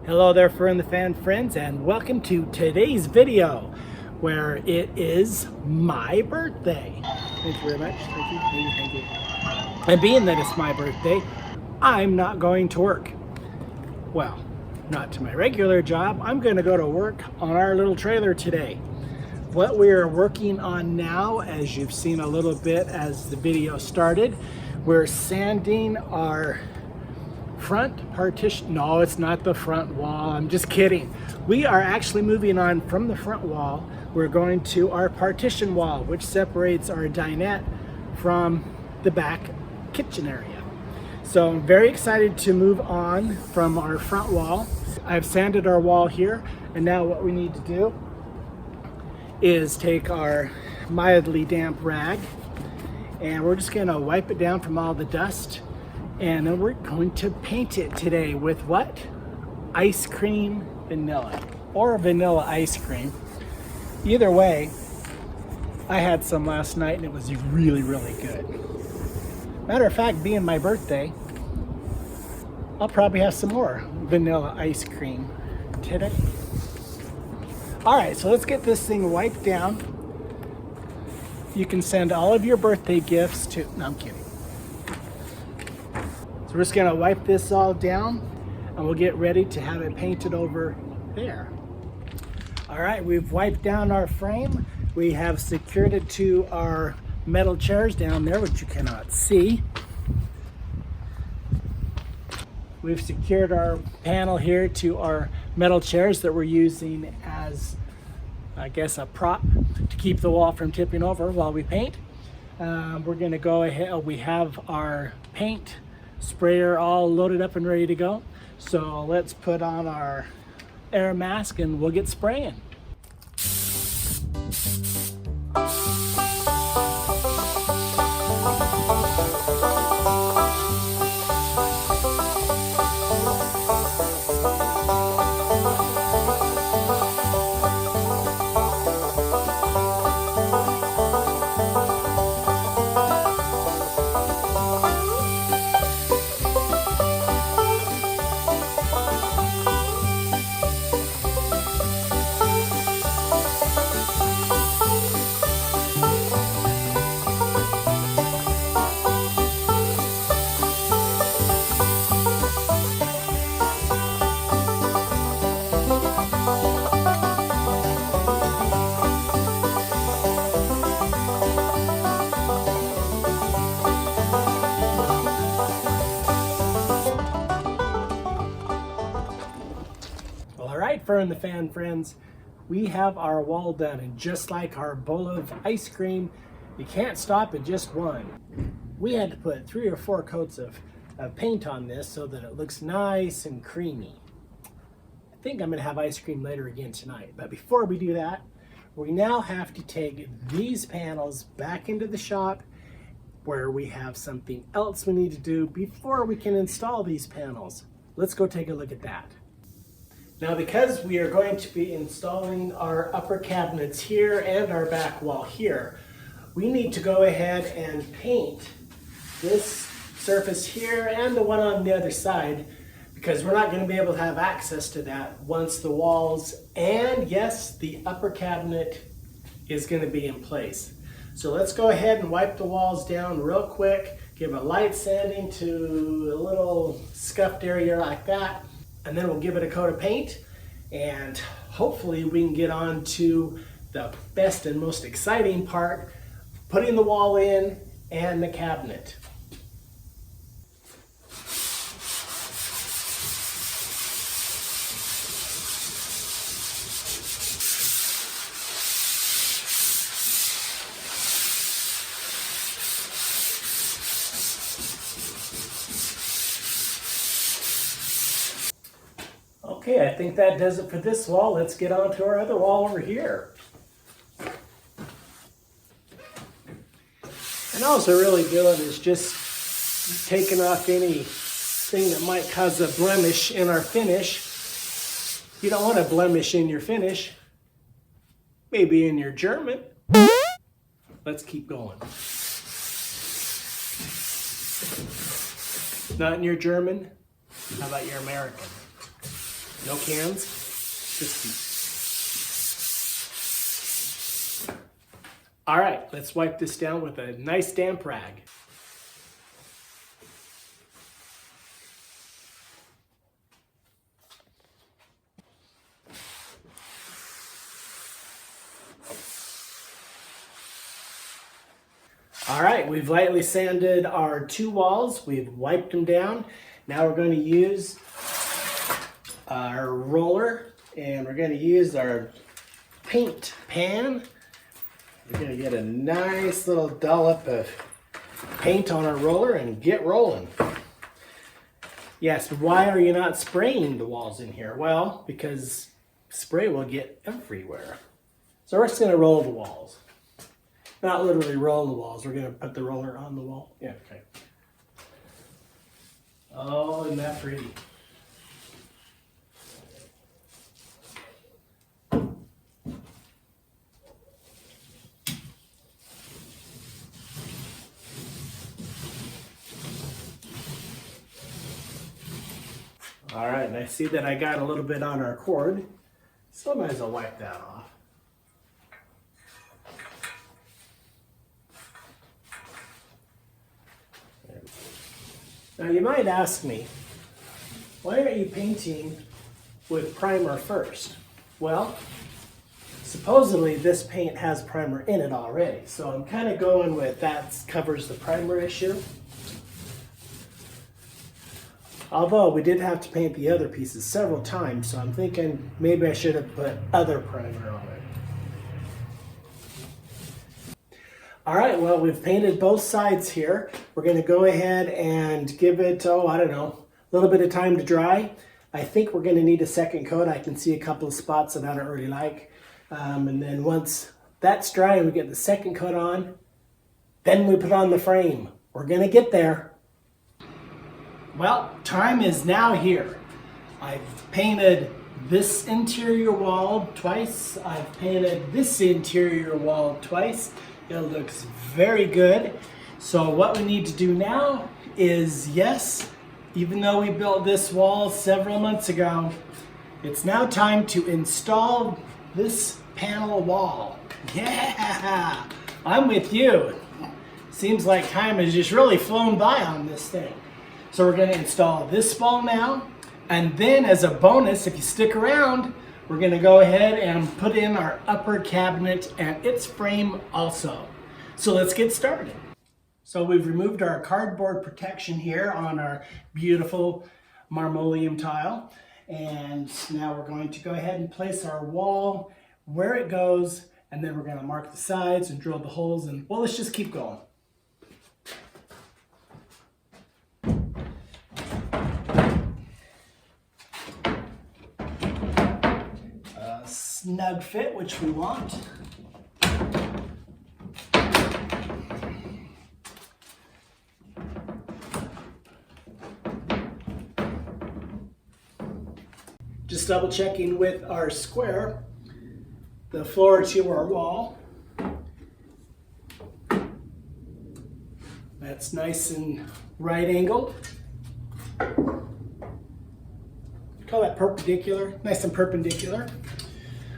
Hello there, Fern the Fan friends, and welcome to today's video where it is my birthday. Thank you very much. Thank you. And being that it's my birthday, I'm not going to work. Well, not to my regular job. I'm going to go to work on our little trailer today. What we are working on now, as you've seen a little bit as the video started, we're sanding our front partition. No, it's not the front wall. I'm just kidding. We are actually moving on from the front wall. We're going to our partition wall, which separates our dinette from the back kitchen area. So I'm very excited to move on from our front wall. I've sanded our wall here, and now what we need to do is take our mildly damp rag, and we're just gonna wipe it down from all the dust. And then we're going to paint it today with what? Ice cream vanilla, or vanilla ice cream. Either way, I had some last night and it was really, really good. Matter of fact, being my birthday, I'll probably have some more vanilla ice cream today. All right, so let's get this thing wiped down. You can send all of your birthday gifts to, no, I'm kidding. So we're just gonna wipe this all down and we'll get ready to have it painted over there. All right, we've wiped down our frame. We have secured it to our metal chairs down there, which you cannot see. We've secured our panel here to our metal chairs that we're using as, I guess, a prop to keep the wall from tipping over while we paint. We're gonna go ahead, we have our paint sprayer all loaded up and ready to go. So let's put on our air mask and we'll get spraying. Fern the Fan friends, we have our wall done, and just like our bowl of ice cream, you can't stop at just one. We had to put 3 or 4 coats of paint on this so that it looks nice and creamy. I think I'm gonna have ice cream later again tonight, but before we do that, we now have to take these panels back into the shop where we have something else we need to do before we can install these panels. Let's go take a look at that. Now, because we are going to be installing our upper cabinets here and our back wall here, we need to go ahead and paint this surface here and the one on the other side, because we're not going to be able to have access to that once the walls and, yes, the upper cabinet is going to be in place. So let's go ahead and wipe the walls down real quick, give a light sanding to a little scuffed area like that, and then we'll give it a coat of paint, and hopefully we can get on to the best and most exciting part, putting the wall in and the cabinet. Okay, I think that does it for this wall. Let's get on to our other wall over here. And all we're really doing is just taking off anything that might cause a blemish in our finish. You don't want a blemish in your finish. Maybe in your German. Let's keep going. Not in your German. How about your American? No cans? Just keep. All right, let's wipe this down with a nice damp rag. All right, we've lightly sanded our two walls. We've wiped them down. Now we're going to use our roller and we're going to use our paint pan. We're going to get a nice little dollop of paint on our roller and get rolling. Yes, why are you not spraying the walls in here? Well, because spray will get everywhere. So we're just going to roll the walls. Not literally roll the walls. We're going to put the roller on the wall. Yeah, okay. Oh, isn't that pretty? All right, and I see that I got a little bit on our cord, so I might as well wipe that off. Now you might ask me, why aren't you painting with primer first? Well, supposedly this paint has primer in it already, so I'm kind of going with that covers the primer issue. Although we did have to paint the other pieces several times, so I'm thinking maybe I should have put other primer on it. All right, well, we've painted both sides here. We're going to go ahead and give it, I don't know, a little bit of time to dry. I think we're going to need a second coat. I can see a couple of spots that I don't really like. And then once that's dry and we get the second coat on, then we put on the frame. We're going to get there. Well, time is now here. I've painted this interior wall twice. I've painted this interior wall twice. It looks very good. So what we need to do now is, yes, even though we built this wall several months ago, it's now time to install this panel wall. Yeah, I'm with you. Seems like time has just really flown by on this thing. So we're going to install this wall now, and then as a bonus, if you stick around, we're going to go ahead and put in our upper cabinet and its frame also. So let's get started. So we've removed our cardboard protection here on our beautiful marmoleum tile, and now we're going to go ahead and place our wall where it goes, and then we're going to mark the sides and drill the holes, and well, let's just keep going. Snug fit, which we want. Just double checking with our square, the floor to our wall. That's nice and right angled. Call that perpendicular, nice and perpendicular.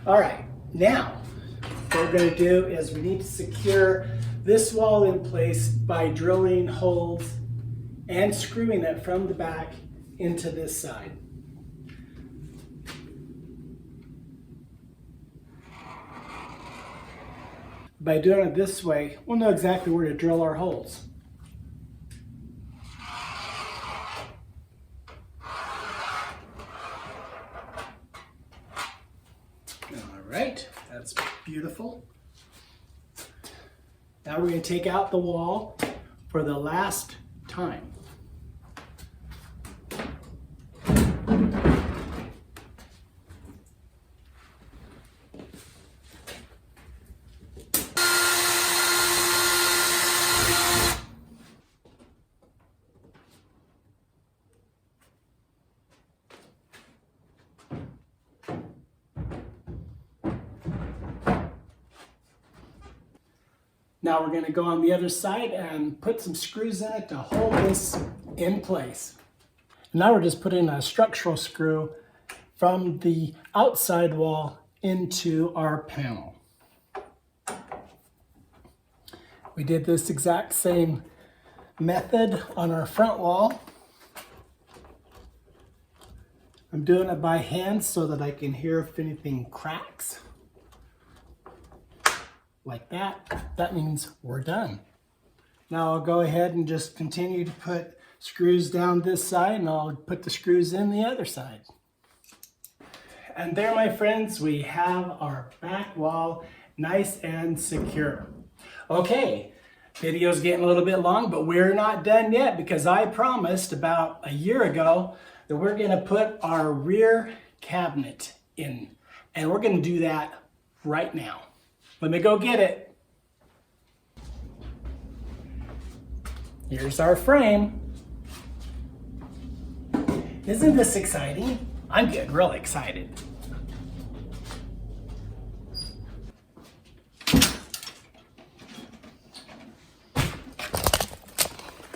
All right, now what we're going to do is we need to secure this wall in place by drilling holes and screwing it from the back into this side. By doing it this way, we'll know exactly where to drill our holes. Right, that's beautiful. Now we're going to take out the wall for the last time. Now we're going to go on the other side and put some screws in it to hold this in place. Now we're just putting a structural screw from the outside wall into our panel. We did this exact same method on our front wall. I'm doing it by hand so that I can hear if anything cracks. Like that. That means we're done. Now I'll go ahead and just continue to put screws down this side, and I'll put the screws in the other side. And there, my friends, we have our back wall nice and secure. Okay, video's getting a little bit long, but we're not done yet, because I promised about a year ago that we're going to put our rear cabinet in, and we're going to do that right now. Let me go get it. Here's our frame. Isn't this exciting? I'm getting really excited.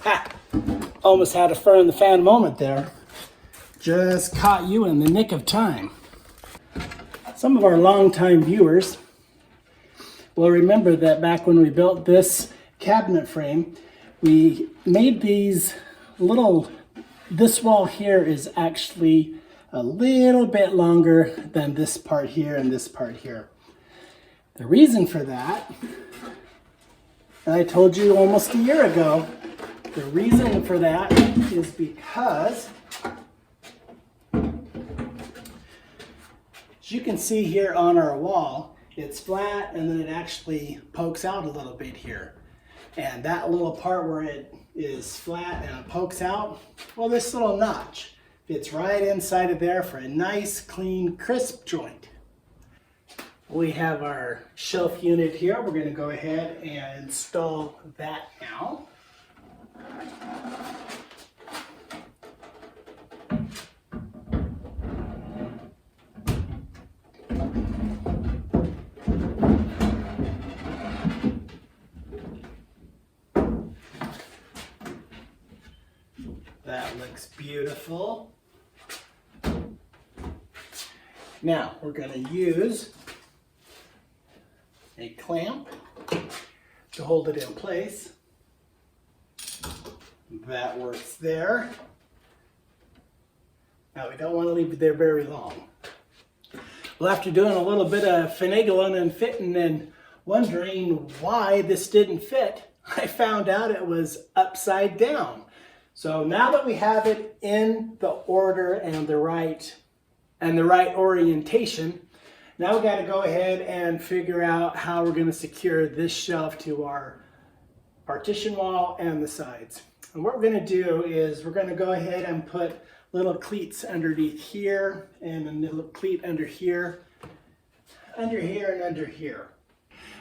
Ha! Almost had a fur in the fan moment there. Just caught you in the nick of time. Some of our longtime viewers will remember that back when we built this cabinet frame, we made these little, this wall here is actually a little bit longer than this part here and this part here. The reason for that, and I told you almost a year ago, the reason for that is because, as you can see here on our wall, it's flat and then it actually pokes out a little bit here. And that little part where it is flat and it pokes out, well, this little notch fits right inside of there for a nice, clean, crisp joint. We have our shelf unit here. We're going to go ahead and install that now. That looks beautiful. Now we're going to use a clamp to hold it in place. That works there. Now we don't want to leave it there very long. Well, after doing a little bit of finagling and fitting and wondering why this didn't fit, I found out it was upside down. So now that we have it in the order and the right orientation, now we got to go ahead and figure out how we're going to secure this shelf to our partition wall and the sides. And what we're going to do is we're going to go ahead and put little cleats underneath here and a little cleat under here, and under here.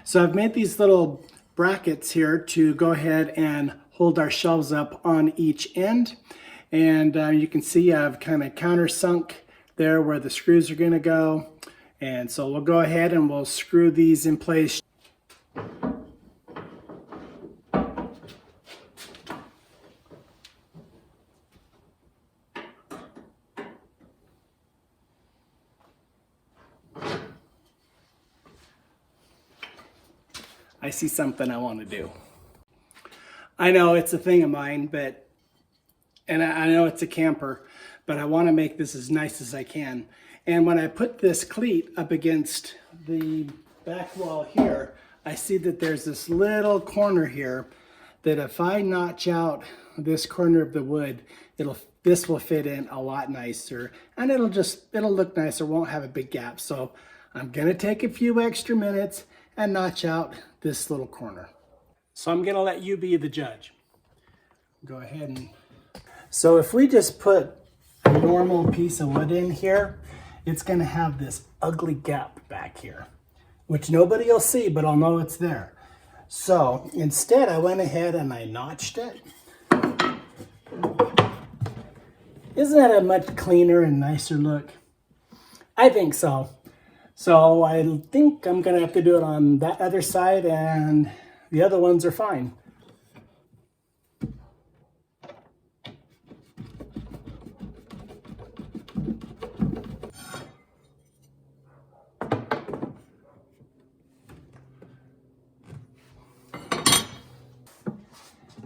So I've made these little brackets here to go ahead and hold our shelves up on each end. And you can see I've kind of countersunk there where the screws are going to go. And so we'll go ahead and we'll screw these in place. I see something I want to do. I know it's a thing of mine, and I know it's a camper, but I want to make this as nice as I can. And when I put this cleat up against the back wall here, I see that there's this little corner here that if I notch out this corner of the wood, this will fit in a lot nicer, and it'll look nicer, won't have a big gap. So I'm gonna take a few extra minutes and notch out this little corner. So I'm gonna let you be the judge. Go ahead and, so if we just put a normal piece of wood in here, it's gonna have this ugly gap back here, which nobody will see, but I'll know it's there. So instead I went ahead and I notched it. Isn't that a much cleaner and nicer look? I think so. So I think I'm gonna have to do it on that other side, and The other ones are fine.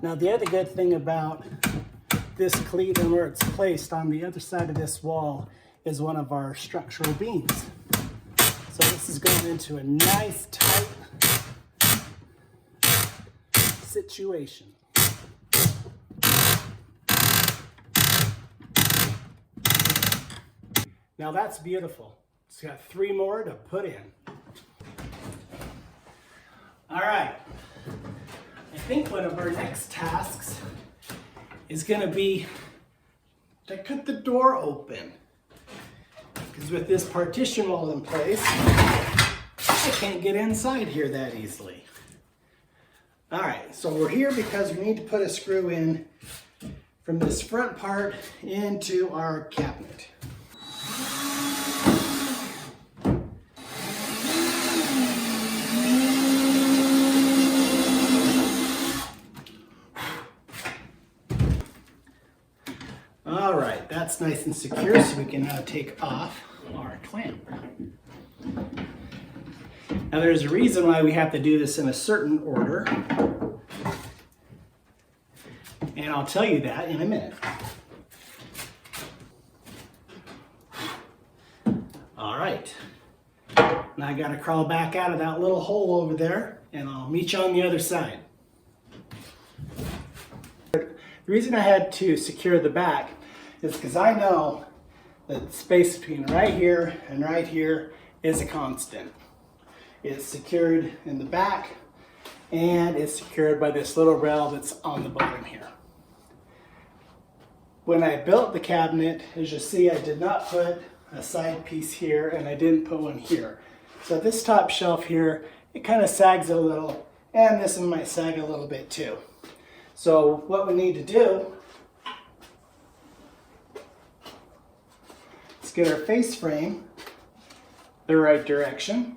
Now the other good thing about this cleat and where it's placed on the other side of this wall is one of our structural beams. So this is going into a nice tight situation. Now that's beautiful. It's got 3 more to put in. All right. I think one of our next tasks is going to be to cut the door open. Because with this partition wall in place, I can't get inside here that easily. All right, so we're here because we need to put a screw in from this front part into our cabinet. All right, that's nice and secure, so we can now take off our clamp. Now there's a reason why we have to do this in a certain order, and I'll tell you that in a minute. All right, now I gotta crawl back out of that little hole over there, and I'll meet you on the other side. The reason I had to secure the back is because I know that the space between right here and right here is a constant. It's secured in the back, and it's secured by this little rail that's on the bottom here. When I built the cabinet, as you see, I did not put a side piece here, and I didn't put one here. So this top shelf here, it kind of sags a little, and this one might sag a little bit too. So what we need to do is get our face frame the right direction.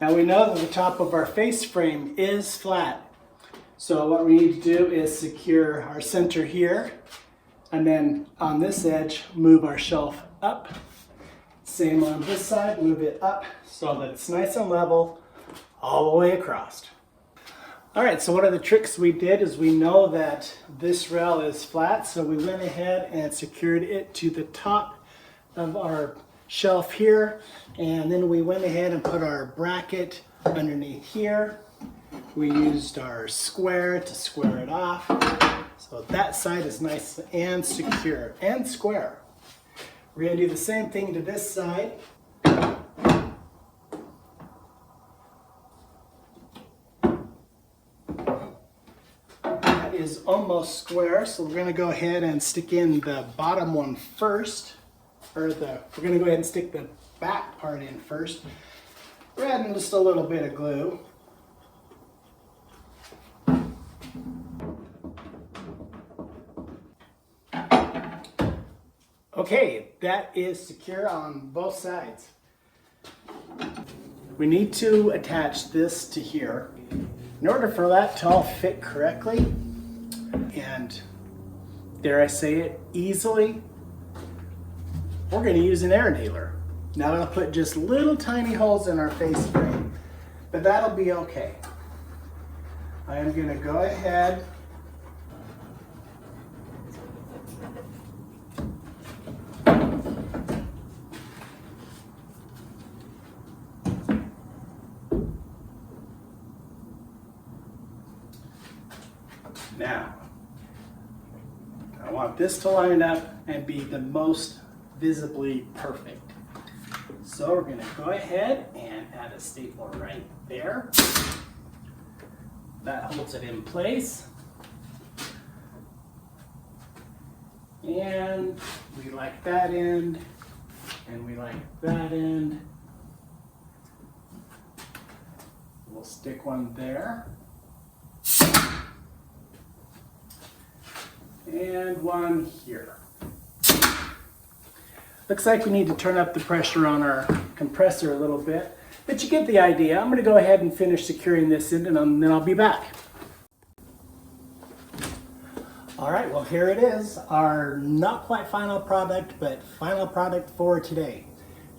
Now we know that the top of our face frame is flat. So what we need to do is secure our center here, and then on this edge, move our shelf up. Same on this side, move it up so that it's nice and level all the way across. All right, so one of the tricks we did is we know that this rail is flat, so we went ahead and secured it to the top of our shelf here, and then we went ahead and put our bracket underneath here. We used our square to square it off, so that side is nice and secure and square. We're going to do the same thing to this side. That is almost square, so we're going to go ahead and stick in the bottom one first. We're going to go ahead and stick the back part in first. We're adding just a little bit of glue. Okay, that is secure on both sides. We need to attach this to here. In order for that to all fit correctly, and dare I say it, easily, we're going to use an air nailer. Now I'll put just little tiny holes in our face frame, but that'll be okay. I am going to go ahead now. I want this to line up and be the most visibly perfect. So we're going to go ahead and add a staple right there. That holds it in place. And we like that end, and we like that end. We'll stick one there. And one here. Looks like we need to turn up the pressure on our compressor a little bit. But you get the idea. I'm going to go ahead and finish securing this in, and then I'll be back. All right, well, here it is, our not quite final product, but final product for today.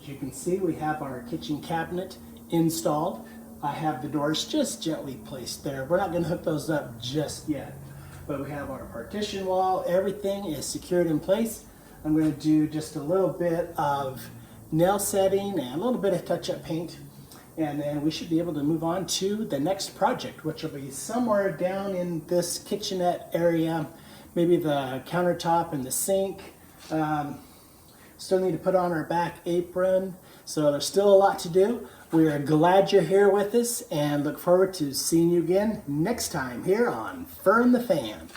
As you can see, we have our kitchen cabinet installed. I have the doors just gently placed there. We're not going to hook those up just yet, but we have our partition wall. Everything is secured in place. I'm going to do just a little bit of nail setting and a little bit of touch-up paint, and then we should be able to move on to the next project, which will be somewhere down in this kitchenette area. Maybe the countertop and the sink. Still need to put on our back apron. So there's still a lot to do. We are glad you're here with us and look forward to seeing you again next time here on Fern the Fan.